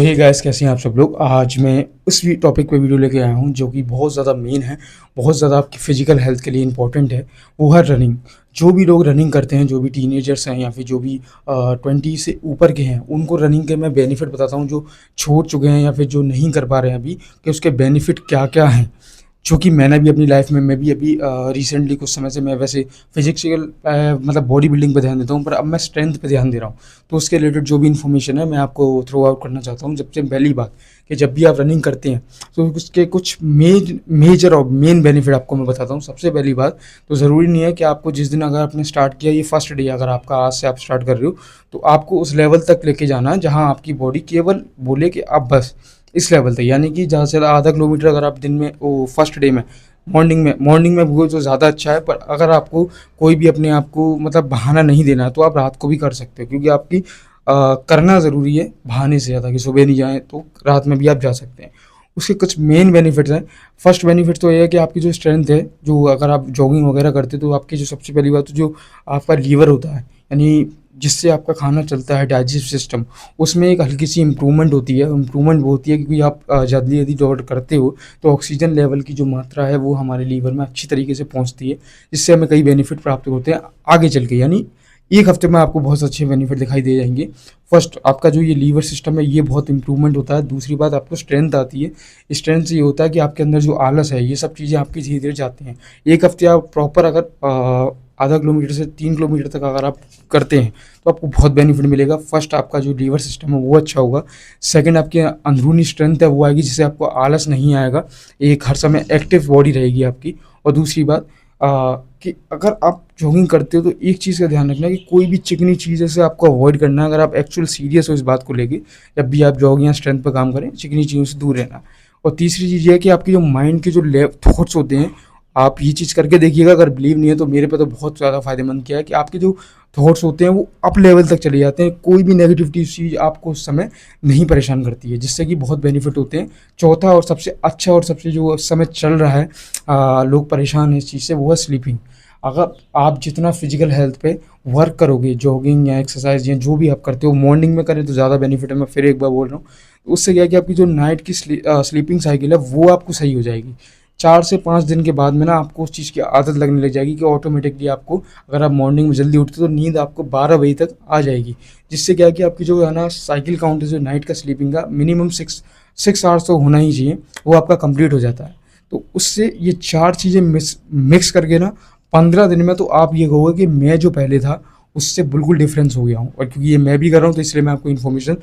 तो hey guys, कैसे हैं आप सब लोग। आज मैं उस टॉपिक पे वीडियो लेके आया हूँ जो कि बहुत ज़्यादा मेन है, बहुत ज़्यादा आपकी फिजिकल हेल्थ के लिए इंपॉर्टेंट है। वो है रनिंग। जो भी लोग रनिंग करते हैं, जो भी टीनेजर्स हैं या फिर जो भी 20 से ऊपर के हैं, उनको रनिंग के मैं बेनिफिट बताता हूँ। जो छोड़ चुके हैं या फिर जो नहीं कर पा रहे हैं अभी, कि उसके बेनिफिट क्या क्या हैं। जो कि मैंने भी अपनी लाइफ में, मैं भी अभी रिसेंटली कुछ समय से मैं वैसे फिजिक्सिकल मतलब बॉडी बिल्डिंग पे ध्यान देता हूँ, पर अब मैं स्ट्रेंथ पे ध्यान दे रहा हूँ। तो उसके रिलेटेड जो भी इन्फॉर्मेशन है मैं आपको थ्रो आउट करना चाहता हूँ। सबसे पहली बात कि जब भी आप रनिंग करते हैं तो उसके कुछ मेजर और मेन बेनिफिट आपको मैं बताता हूँ। सबसे पहली बात, तो ज़रूरी नहीं है कि आपको जिस दिन अगर आपने स्टार्ट किया, ये फर्स्ट डे अगर आपका आज से आप स्टार्ट कर रहे हो, तो आपको उस लेवल तक लेके जाना है जहाँ आपकी बॉडी केवल बोले कि आप बस इस लेवल तक, यानी कि ज़्यादा से ज़्यादा आधा किलोमीटर अगर आप दिन में, वो फर्स्ट डे में मॉर्निंग में वो तो ज़्यादा अच्छा है। पर अगर आपको कोई भी अपने आप को मतलब बहाना नहीं देना है, तो आप रात को भी कर सकते हो, क्योंकि आपकी करना ज़रूरी है बहाने से ज़्यादा, कि सुबह नहीं जाएँ तो रात में भी आप जा सकते हैं। उसके कुछ मेन बेनिफिट्स हैं। फर्स्ट बेनिफिट तो ये है कि आपकी जो स्ट्रेंथ है, जो अगर आप जॉगिंग वगैरह करते हो, तो आपकी जो सबसे पहली बात, तो जो आपका लीवर होता है, यानी जिससे आपका खाना चलता है, डाइजेस्ट सिस्टम, उसमें एक हल्की सी इम्प्रूवमेंट होती है। इम्प्रूवमेंट वो होती है क्योंकि आप जल्दी यदि दौड़ करते हो, तो ऑक्सीजन लेवल की जो मात्रा है वो हमारे लीवर में अच्छी तरीके से पहुंचती है, जिससे हमें कई बेनिफिट प्राप्त होते हैं आगे चल के। यानी एक हफ्ते में आपको बहुत अच्छे बेनिफिट दिखाई दे जाएंगे। फर्स्ट, आपका जो ये लीवर सिस्टम है, ये बहुत इंप्रूवमेंट होता है। दूसरी बात, आपको स्ट्रेंथ आती है। स्ट्रेंथ से ये होता है कि आपके अंदर जो आलस है, ये सब चीज़ें आपकी धीरे धीरे जाती हैं। एक हफ्ते आप प्रॉपर अगर आधा किलोमीटर से 3 किलोमीटर तक अगर आप करते हैं, तो आपको बहुत बेनिफिट मिलेगा। फर्स्ट, आपका जो लीवर सिस्टम है वो अच्छा होगा। सेकंड, आपकी अंदरूनी स्ट्रेंथ है वो आएगी, जिससे आपको आलस नहीं आएगा। एक हर समय एक्टिव बॉडी रहेगी आपकी। और दूसरी बात, कि अगर आप जॉगिंग करते हो, तो एक चीज़ का ध्यान रखना कि कोई भी चिकनी चीज़ से आपको अवॉइड करना है। अगर आप एक्चुअल सीरियस हो इस बात को लेके, जब भी आप जॉगिंग या स्ट्रेंथ पर काम करें, चिकनी चीज़ों से दूर रहना। और तीसरी चीज़ ये है कि आपकी जो माइंड के जो थॉट्स होते हैं, आप ये चीज़ करके देखिएगा। अगर बिलीव नहीं है तो मेरे पे तो बहुत ज़्यादा फ़ायदेमंद किया है कि आपके जो थॉट्स होते हैं वो अप लेवल तक चले जाते हैं। कोई भी नेगेटिविटी चीज़ आपको उस समय नहीं परेशान करती है, जिससे कि बहुत बेनिफिट होते हैं। चौथा और सबसे अच्छा और सबसे जो उस समय चल रहा है, लोग परेशान हैं इस चीज़ से, वो है स्लीपिंग। अगर आप जितना फिजिकल हेल्थ पे वर्क करोगे, जॉगिंग या एक्सरसाइज या जो भी आप करते हो, मॉर्निंग में करें तो ज़्यादा बेनिफिट है। मैं फिर एक बार बोल रहा हूँ, तो उससे क्या है कि आपकी जो नाइट की स्लीपिंग साइकिल है वो आपको सही हो जाएगी। 4 से 5 दिन के बाद में ना आपको उस चीज़ की आदत लगने लग जाएगी कि ऑटोमेटिकली आपको, अगर आप मॉर्निंग में जल्दी उठते हो, तो नींद आपको 12 बजे तक आ जाएगी। जिससे क्या है कि आपकी जो है ना साइकिल काउंट है, जो नाइट का स्लीपिंग का मिनिमम 6 6 आवर्स तो होना ही चाहिए, वो आपका कंप्लीट हो जाता है। तो उससे ये चार चीज़ें मिक्स करके ना 15 दिन में तो आप ये कहोगे कि मैं जो पहले था उससे बिल्कुल डिफरेंस हो गया हूँ। और क्योंकि ये मैं भी कर रहा हूँ, तो इसलिए मैं आपको इन्फॉर्मेशन